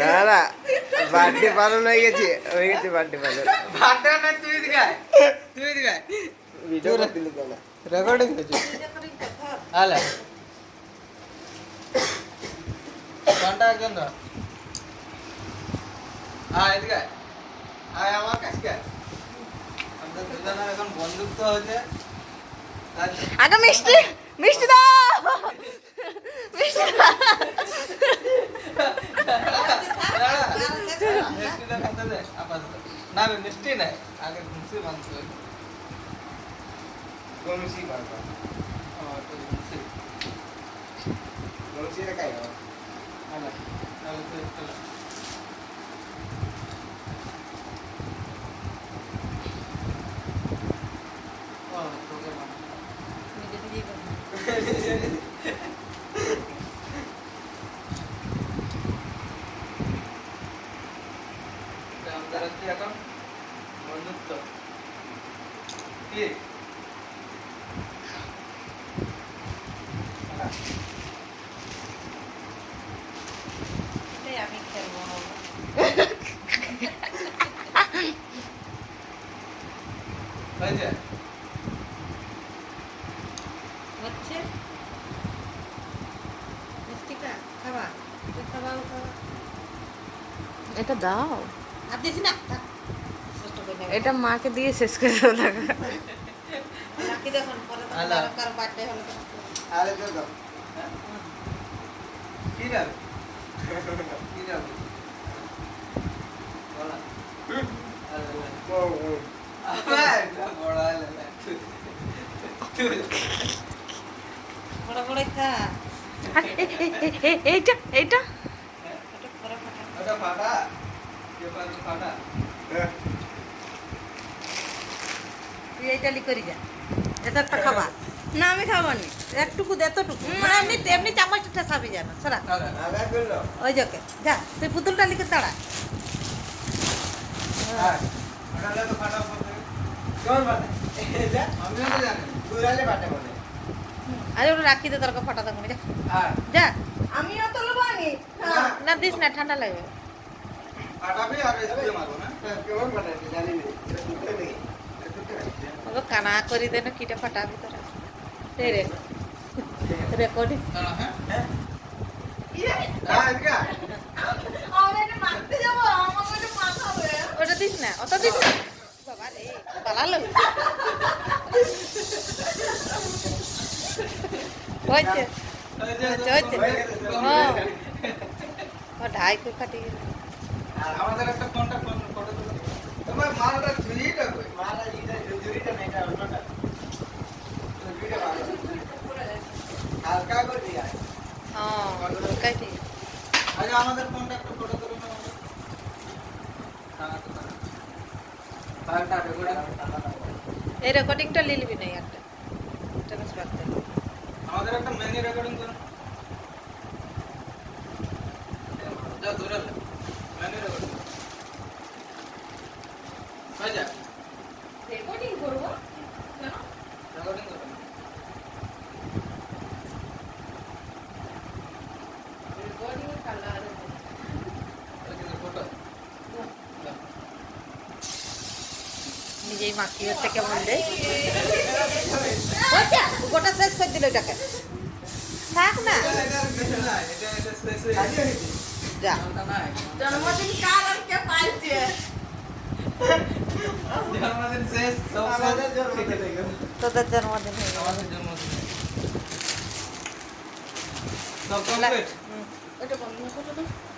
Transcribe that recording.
না না বার্থডে পালন হয়ে গেছে বার্থডে পালন। বার্থডে না তুই দিগায় ভিডিও করতে লিখো না। রেকর্ডিং হচ্ছে আলে ঘন্টা একজন ধর এদিকে আমার কাছে আমাদের দুজনের এখন বন্ধুত্ব হয়েছে। আগে মিষ্টি মিষ্টি দাও মিষ্টি দাও। না মিষ্টি নাই আগে ঘুমসি বাঁধতে গমসি বাবা ঘুমসি গমসি রে কাই আলে এখন বন্ধুত্ব কি আমি খেলবো হয়েছে হচ্ছে মিষ্টিটা খাবা তুই খাবা এটা দাও আর দিস না এটা মাকে দিয়ে শেষ করে দাও টাকা রাখি দেখুন পরে কার বার্থডে হলো আরে তো দাও কি যাবে কি যাবে বলা ও বড় বড় খা এইটা এইটা ওটা ফাটা ফাটা তুই এইটা লি করি যা এটা একটা খাবা না আমি খাবো নি একটুকু এতটুকু এমনি এমনি চামচটা ঠেসাবি যেন সরা আগে করলো ওই যোকে যা তুই পুতুলটা লিখে তাড়া ওটা তো ফাটা কেমন বানায় আমিও তো জানি দুরালে বাটে বলে আরে ওটা রাখি দে তোর ফাটা থাকবে যা যা আমিও তো লবো নি না দিস না ঠান্ডা লাগবে ফাটাবি আর স্প্রে মারবো না কেমন বানাইছে জানি না এটা দুটো দেখি ও কানা করি দে না কিটা ফাটাবি তোরা দে রে রেকর্ডিং হ্যাঁ এদিকে ওটা দিস না অত দিস না বাবা রে পালালো হয়েছে হয়েছে হ্যাঁ ও ঢাই করে কাটি গেল আর আমাদের একটা কন্টাক্ট ফটো তুলো তোমার মালটা ঝুড়িটা কই মালা ইটা জুরিটা না এটা অন্যটা জুরিটা ভালো হালকা করে দিয়া হ্যাঁ কাটি আগে আমাদের কন্টাক্ট ফটো তুলো না আমাদের এই রেকর্ডিংটা লিলবি না একটা টেনস রাখতে আমাদের একটা মেনি রেকর্ডিং করো যা দূরে মেনি রেকর্ডিং হয়ে যা রেকর্ডিং করব কেন রেকর্ডিং করো রেকর্ডিং কালার ফটো নিজেই মাখি হচ্ছে কেমন রে গোটা শেষ করে দিল এটাকে থাক না যা জন্মদিন কার আর কে পাইছে জন্মদিন শেষ আমাদের জন্মদিন হয়ে গেল তোদের জন্মদিন হয়ে গেল আমাদের জন্মদিন সব কমপ্লিট ওটা বন্ধ করে দাও